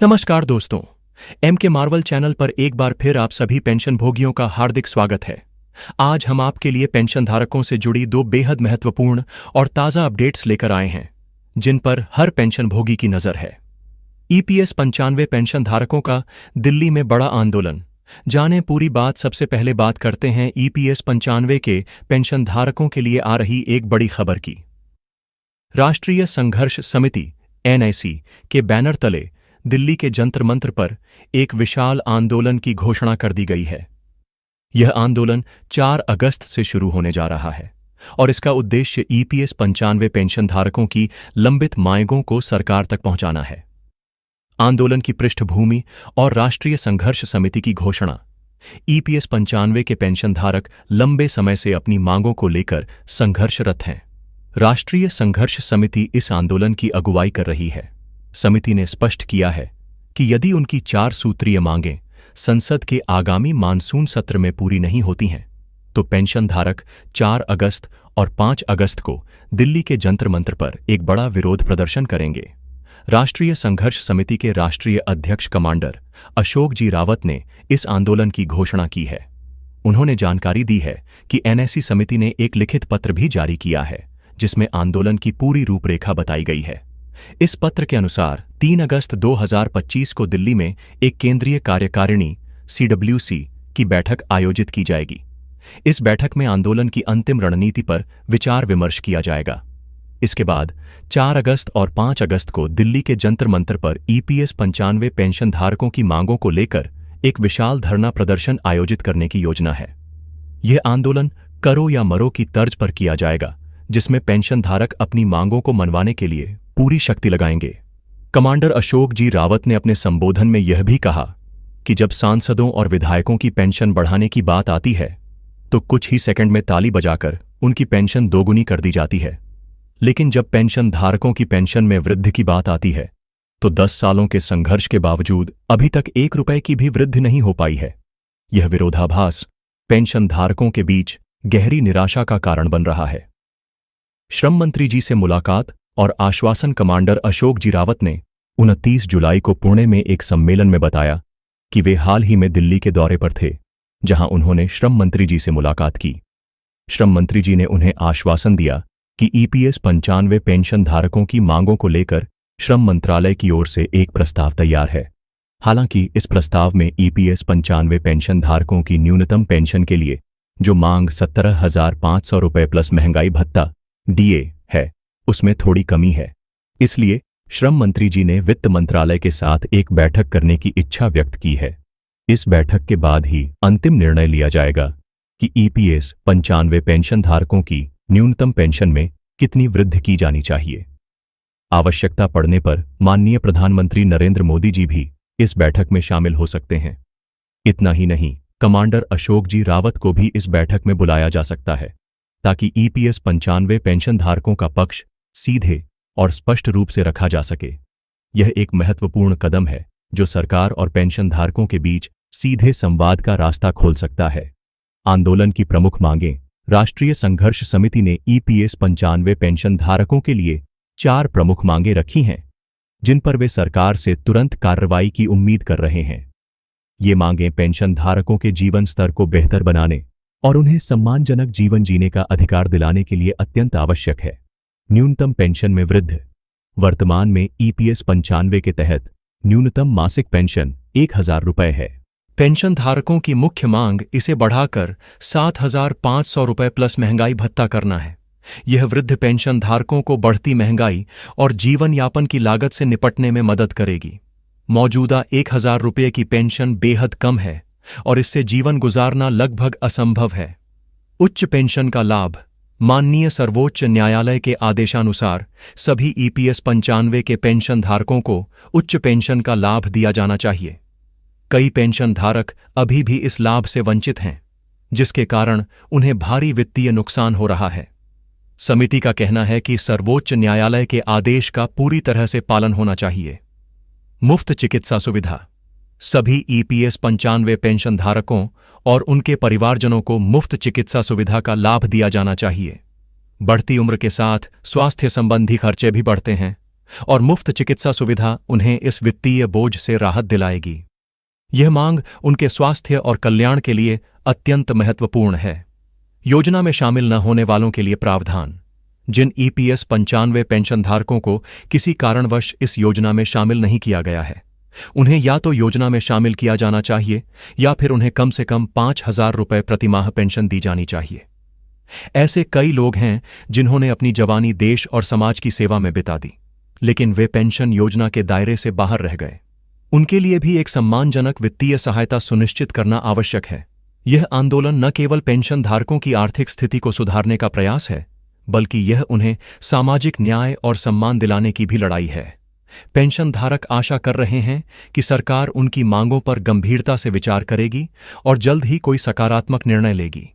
नमस्कार दोस्तों। एम के मार्वल चैनल पर एक बार फिर आप सभी पेंशन भोगियों का हार्दिक स्वागत है। आज हम आपके लिए पेंशन धारकों से जुड़ी दो बेहद महत्वपूर्ण और ताज़ा अपडेट्स लेकर आए हैं, जिन पर हर पेंशन भोगी की नज़र है। ईपीएस 95 पेंशन धारकों का दिल्ली में बड़ा आंदोलन। जानें पूरी बात। सबसे पहले बात करते हैं ईपीएस 95 के पेंशन धारकों के लिए आ रही एक बड़ी खबर की। राष्ट्रीय संघर्ष समिति (एनआईसी) के बैनर तले दिल्ली के जंतर मंतर पर एक विशाल आंदोलन की घोषणा कर दी गई है। यह आंदोलन 4 अगस्त से शुरू होने जा रहा है और इसका उद्देश्य ईपीएस 95 पेंशन धारकों की लंबित मांगों को सरकार तक पहुंचाना है। आंदोलन की पृष्ठभूमि और राष्ट्रीय संघर्ष समिति की घोषणा। ईपीएस 95 के पेंशन धारक लंबे समय से अपनी मांगों को लेकर संघर्षरत हैं। राष्ट्रीय संघर्ष समिति इस आंदोलन की अगुवाई कर रही है। समिति ने स्पष्ट किया है कि यदि उनकी 4 सूत्रीय मांगें संसद के आगामी मानसून सत्र में पूरी नहीं होती हैं, तो पेंशन धारक 4 अगस्त और 5 अगस्त को दिल्ली के जंतर मंतर पर एक बड़ा विरोध प्रदर्शन करेंगे। राष्ट्रीय संघर्ष समिति के राष्ट्रीय अध्यक्ष कमांडर अशोक जी रावत ने इस आंदोलन की घोषणा की है। उन्होंने जानकारी दी है कि एनआईसी समिति ने एक लिखित पत्र भी जारी किया है, जिसमें आंदोलन की पूरी रूपरेखा बताई गई है। इस पत्र के अनुसार 3 अगस्त 2025 को दिल्ली में एक केंद्रीय कार्यकारिणी (CWC) की बैठक आयोजित की जाएगी। इस बैठक में आंदोलन की अंतिम रणनीति पर विचार विमर्श किया जाएगा। इसके बाद 4 अगस्त और 5 अगस्त को दिल्ली के जंतर मंतर पर ईपीएस 95 पेंशन धारकों की मांगों को लेकर एक विशाल धरना प्रदर्शन आयोजित करने की योजना है। यह आंदोलन करो या मरो की तर्ज पर किया जाएगा, जिसमें पेंशन धारक अपनी मांगों को मनवाने के लिए पूरी शक्ति लगाएंगे। कमांडर अशोक जी रावत ने अपने संबोधन में यह भी कहा कि जब सांसदों और विधायकों की पेंशन बढ़ाने की बात आती है, तो कुछ ही सेकंड में ताली बजाकर उनकी पेंशन दोगुनी कर दी जाती है, लेकिन जब पेंशन धारकों की पेंशन में वृद्धि की बात आती है, तो 10 सालों के संघर्ष के बावजूद अभी तक 1 रुपए की भी वृद्धि नहीं हो पाई है। यह विरोधाभास पेंशन धारकों के बीच गहरी निराशा का कारण बन रहा है। श्रम मंत्री जी से मुलाकात और आश्वासन। कमांडर अशोक जी रावत ने 29 जुलाई को पुणे में एक सम्मेलन में बताया कि वे हाल ही में दिल्ली के दौरे पर थे, जहां उन्होंने श्रम मंत्री जी से मुलाकात की। श्रम मंत्री जी ने उन्हें आश्वासन दिया कि ईपीएस 95 पेंशन धारकों की मांगों को लेकर श्रम मंत्रालय की ओर से एक प्रस्ताव तैयार है। हालांकि इस प्रस्ताव में ईपीएस 95 पेंशन धारकों की न्यूनतम पेंशन के लिए जो मांग 17,500 रुपये प्लस महंगाई भत्ता (डीए) है, उसमें थोड़ी कमी है। इसलिए श्रम मंत्री जी ने वित्त मंत्रालय के साथ एक बैठक करने की इच्छा व्यक्त की है। इस बैठक के बाद ही अंतिम निर्णय लिया जाएगा कि ईपीएस 95 पेंशन धारकों की न्यूनतम पेंशन में कितनी वृद्धि की जानी चाहिए। आवश्यकता पड़ने पर माननीय प्रधानमंत्री नरेंद्र मोदी जी भी इस बैठक में शामिल हो सकते हैं। इतना ही नहीं, कमांडर अशोक जी रावत को भी इस बैठक में बुलाया जा सकता है, ताकि ईपीएस 95 पेंशन धारकों का पक्ष सीधे और स्पष्ट रूप से रखा जा सके। यह एक महत्वपूर्ण कदम है जो सरकार और पेंशन धारकों के बीच सीधे संवाद का रास्ता खोल सकता है। आंदोलन की प्रमुख मांगें। राष्ट्रीय संघर्ष समिति ने ईपीएस 95 पेंशन धारकों के लिए 4 प्रमुख मांगें रखी हैं, जिन पर वे सरकार से तुरंत कार्रवाई की उम्मीद कर रहे हैं। ये मांगें पेंशन धारकों के जीवन स्तर को बेहतर बनाने और उन्हें सम्मानजनक जीवन जीने का अधिकार दिलाने के लिए अत्यंत आवश्यक है। न्यूनतम पेंशन में वृद्धि। वर्तमान में ईपीएस 95 के तहत न्यूनतम मासिक पेंशन 1,000 रुपये है। पेंशन धारकों की मुख्य मांग इसे बढ़ाकर 7,500 रुपये प्लस महंगाई भत्ता करना है। यह वृद्ध पेंशन धारकों को बढ़ती महंगाई और जीवन यापन की लागत से निपटने में मदद करेगी। मौजूदा 1,000 रुपये की पेंशन बेहद कम है और इससे जीवन गुजारना लगभग असंभव है। उच्च पेंशन का लाभ। माननीय सर्वोच्च न्यायालय के आदेशानुसार सभी ईपीएस 95 के पेंशन धारकों को उच्च पेंशन का लाभ दिया जाना चाहिए। कई पेंशन धारक अभी भी इस लाभ से वंचित हैं, जिसके कारण उन्हें भारी वित्तीय नुकसान हो रहा है। समिति का कहना है कि सर्वोच्च न्यायालय के आदेश का पूरी तरह से पालन होना चाहिए। मुफ्त चिकित्सा सुविधा। सभी ईपीएस 95 पेंशन धारकों और उनके परिवारजनों को मुफ्त चिकित्सा सुविधा का लाभ दिया जाना चाहिए। बढ़ती उम्र के साथ स्वास्थ्य संबंधी खर्चे भी बढ़ते हैं और मुफ्त चिकित्सा सुविधा उन्हें इस वित्तीय बोझ से राहत दिलाएगी। यह मांग उनके स्वास्थ्य और कल्याण के लिए अत्यंत महत्वपूर्ण है। योजना में शामिल न होने वालों के लिए प्रावधान। जिन ईपीएस 95 पेंशनधारकों को किसी कारणवश इस योजना में शामिल नहीं किया गया है, उन्हें या तो योजना में शामिल किया जाना चाहिए या फिर उन्हें कम से कम 5,000 रुपये प्रतिमाह पेंशन दी जानी चाहिए। ऐसे कई लोग हैं जिन्होंने अपनी जवानी देश और समाज की सेवा में बिता दी, लेकिन वे पेंशन योजना के दायरे से बाहर रह गए। उनके लिए भी एक सम्मानजनक वित्तीय सहायता सुनिश्चित करना आवश्यक है। यह आंदोलन न केवल पेंशन धारकों की आर्थिक स्थिति को सुधारने का प्रयास है, बल्कि यह उन्हें सामाजिक न्याय और सम्मान दिलाने की भी लड़ाई है। पेंशनधारक आशा कर रहे हैं कि सरकार उनकी मांगों पर गंभीरता से विचार करेगी और जल्द ही कोई सकारात्मक निर्णय लेगी।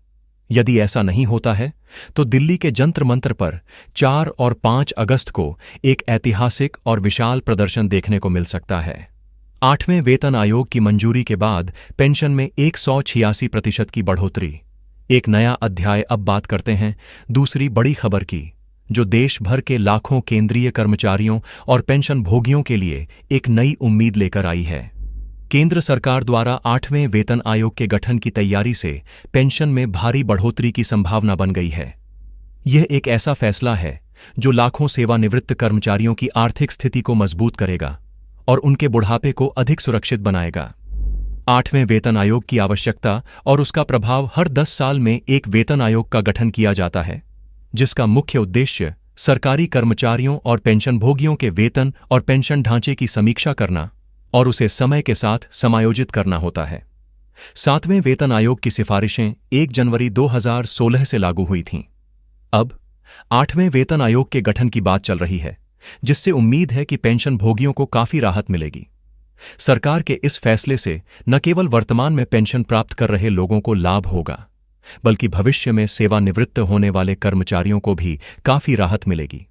यदि ऐसा नहीं होता है तो दिल्ली के जंतर मंतर पर 4 और 5 अगस्त को एक ऐतिहासिक और विशाल प्रदर्शन देखने को मिल सकता है। 8वें वेतन आयोग की मंजूरी के बाद पेंशन में 186% की बढ़ोतरी। एक नया अध्याय। अब बात करते हैं दूसरी बड़ी खबर की, जो देश भर के लाखों केंद्रीय कर्मचारियों और पेंशन भोगियों के लिए एक नई उम्मीद लेकर आई है। केंद्र सरकार द्वारा 8वें वेतन आयोग के गठन की तैयारी से पेंशन में भारी बढ़ोतरी की संभावना बन गई है। यह एक ऐसा फैसला है जो लाखों सेवानिवृत्त कर्मचारियों की आर्थिक स्थिति को मजबूत करेगा और उनके बुढ़ापे को अधिक सुरक्षित बनाएगा। 8वें वेतन आयोग की आवश्यकता और उसका प्रभाव। हर 10 साल में एक वेतन आयोग का गठन किया जाता है, जिसका मुख्य उद्देश्य सरकारी कर्मचारियों और पेंशनभोगियों के वेतन और पेंशन ढांचे की समीक्षा करना और उसे समय के साथ समायोजित करना होता है। 7वें वेतन आयोग की सिफारिशें 1 जनवरी 2016 से लागू हुई थीं। अब 8वें वेतन आयोग के गठन की बात चल रही है, जिससे उम्मीद है कि पेंशनभोगियों को काफी राहत मिलेगी। सरकार के इस फैसले से न केवल वर्तमान में पेंशन प्राप्त कर रहे लोगों को लाभ होगा, बल्कि भविष्य में सेवानिवृत्त होने वाले कर्मचारियों को भी काफी राहत मिलेगी।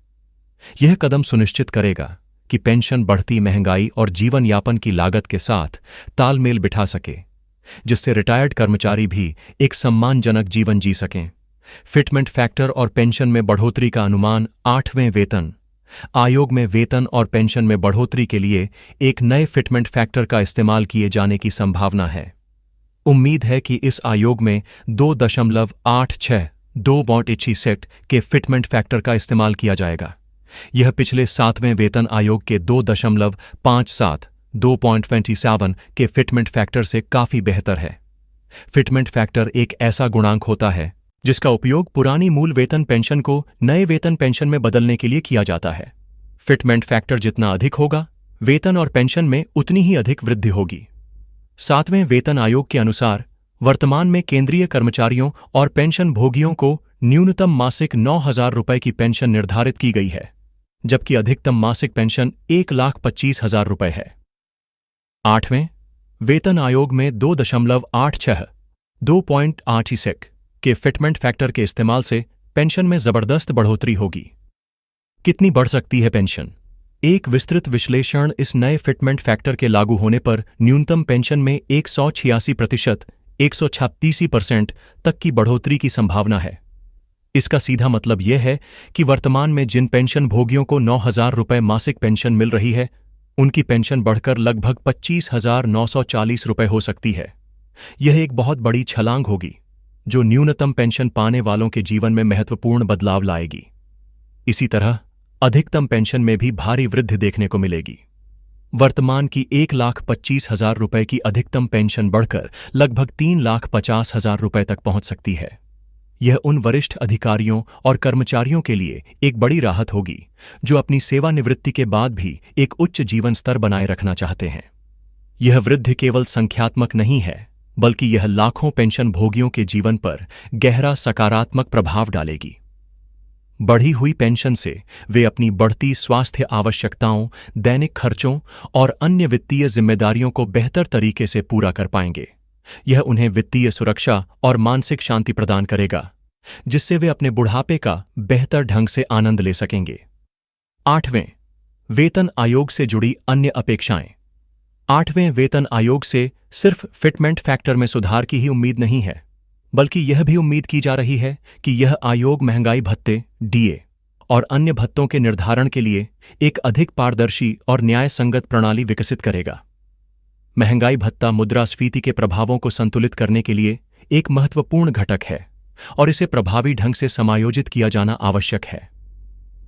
यह कदम सुनिश्चित करेगा कि पेंशन बढ़ती महंगाई और जीवन यापन की लागत के साथ तालमेल बिठा सके, जिससे रिटायर्ड कर्मचारी भी एक सम्मानजनक जीवन जी सकें। फिटमेंट फैक्टर और पेंशन में बढ़ोतरी का अनुमान। 8वें वेतन आयोग में वेतन और पेंशन में बढ़ोतरी के लिए एक नए फिटमेंट फैक्टर का इस्तेमाल किए जाने की संभावना है। उम्मीद है कि इस आयोग में 2.86 के फिटमेंट फैक्टर का इस्तेमाल किया जाएगा। यह पिछले 7वें वेतन आयोग के 2.27 के फिटमेंट फैक्टर से काफी बेहतर है। फिटमेंट फैक्टर एक ऐसा गुणांक होता है जिसका उपयोग पुरानी मूल वेतन पेंशन को नए वेतन पेंशन में बदलने के लिए किया जाता है। फिटमेंट फैक्टर जितना अधिक होगा, वेतन और पेंशन में उतनी ही अधिक वृद्धि होगी। 7वें वेतन आयोग के अनुसार वर्तमान में केंद्रीय कर्मचारियों और पेंशन भोगियों को न्यूनतम मासिक 9,000 रुपये की पेंशन निर्धारित की गई है, जबकि अधिकतम मासिक पेंशन 1,25,000 रुपये है। 8वें वेतन आयोग में 2.86 के फिटमेंट फैक्टर के इस्तेमाल से पेंशन में जबरदस्त बढ़ोतरी होगी। कितनी बढ़ सकती है पेंशन? एक विस्तृत विश्लेषण। इस नए फिटमेंट फैक्टर के लागू होने पर न्यूनतम पेंशन में 186%, 136% तक की बढ़ोतरी की संभावना है। इसका सीधा मतलब यह है कि वर्तमान में जिन पेंशन भोगियों को 9,000 रुपये मासिक पेंशन मिल रही है, उनकी पेंशन बढ़कर लगभग 25,940 रुपये हो सकती है। यह एक बहुत बड़ी छलांग होगी, जो न्यूनतम पेंशन पाने वालों के जीवन में महत्वपूर्ण बदलाव लाएगी। इसी तरह अधिकतम पेंशन में भी भारी वृद्धि देखने को मिलेगी। वर्तमान की 1,25,000 रुपये की अधिकतम पेंशन बढ़कर लगभग 3,50,000 रुपये तक पहुंच सकती है। यह उन वरिष्ठ अधिकारियों और कर्मचारियों के लिए एक बड़ी राहत होगी जो अपनी सेवानिवृत्ति के बाद भी एक उच्च जीवन स्तर बनाए रखना चाहते हैं। यह वृद्धि केवल संख्यात्मक नहीं है, बल्कि यह लाखों पेंशन भोगियों के जीवन पर गहरा सकारात्मक प्रभाव डालेगी। बढ़ी हुई पेंशन से वे अपनी बढ़ती स्वास्थ्य आवश्यकताओं, दैनिक खर्चों और अन्य वित्तीय जिम्मेदारियों को बेहतर तरीके से पूरा कर पाएंगे। यह उन्हें वित्तीय सुरक्षा और मानसिक शांति प्रदान करेगा, जिससे वे अपने बुढ़ापे का बेहतर ढंग से आनंद ले सकेंगे। 8वें वेतन आयोग से जुड़ी अन्य अपेक्षाएं। 8वें वेतन आयोग से सिर्फ फिटमेंट फैक्टर में सुधार की ही उम्मीद नहीं है, बल्कि यह भी उम्मीद की जा रही है कि यह आयोग महंगाई भत्ते, डीए और अन्य भत्तों के निर्धारण के लिए एक अधिक पारदर्शी और न्याय संगत प्रणाली विकसित करेगा। महंगाई भत्ता मुद्रास्फीति के प्रभावों को संतुलित करने के लिए एक महत्वपूर्ण घटक है और इसे प्रभावी ढंग से समायोजित किया जाना आवश्यक है।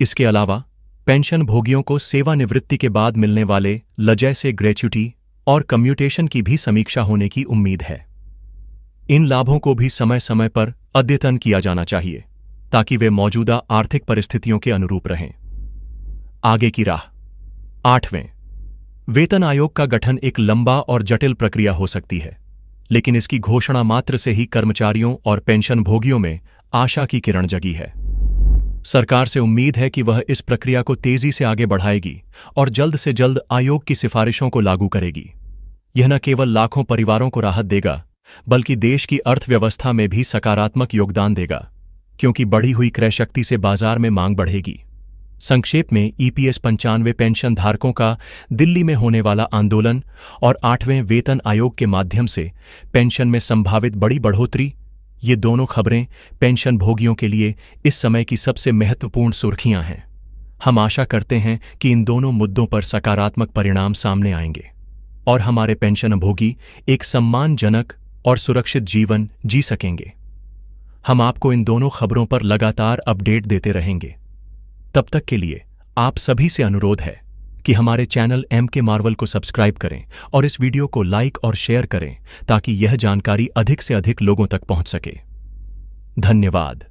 इसके अलावा पेंशन भोगियों को सेवानिवृत्ति के बाद मिलने वाले जैसे ग्रेच्युटी और कम्यूटेशन की भी समीक्षा होने की उम्मीद है। इन लाभों को भी समय समय पर अद्यतन किया जाना चाहिए ताकि वे मौजूदा आर्थिक परिस्थितियों के अनुरूप रहें। आगे की राह। 8वें, वेतन आयोग का गठन एक लंबा और जटिल प्रक्रिया हो सकती है, लेकिन इसकी घोषणा मात्र से ही कर्मचारियों और पेंशन भोगियों में आशा की किरण जगी है। सरकार से उम्मीद है कि वह इस प्रक्रिया को तेजी से आगे बढ़ाएगी और जल्द से जल्द आयोग की सिफारिशों को लागू करेगी। यह न केवल लाखों परिवारों को राहत देगा, बल्कि देश की अर्थव्यवस्था में भी सकारात्मक योगदान देगा, क्योंकि बढ़ी हुई क्रय शक्ति से बाजार में मांग बढ़ेगी। संक्षेप में, ईपीएस 95 पेंशन धारकों का दिल्ली में होने वाला आंदोलन और 8वें वेतन आयोग के माध्यम से पेंशन में संभावित बड़ी बढ़ोतरी, ये दोनों खबरें पेंशन भोगियों के लिए इस समय की सबसे महत्वपूर्ण सुर्खियां हैं। हम आशा करते हैं कि इन दोनों मुद्दों पर सकारात्मक परिणाम सामने आएंगे और हमारे पेंशन भोगी एक सम्मानजनक और सुरक्षित जीवन जी सकेंगे। हम आपको इन दोनों खबरों पर लगातार अपडेट देते रहेंगे। तब तक के लिए आप सभी से अनुरोध है कि हमारे चैनल एमके मार्वल को सब्सक्राइब करें और इस वीडियो को लाइक और शेयर करें ताकि यह जानकारी अधिक से अधिक लोगों तक पहुंच सके। धन्यवाद।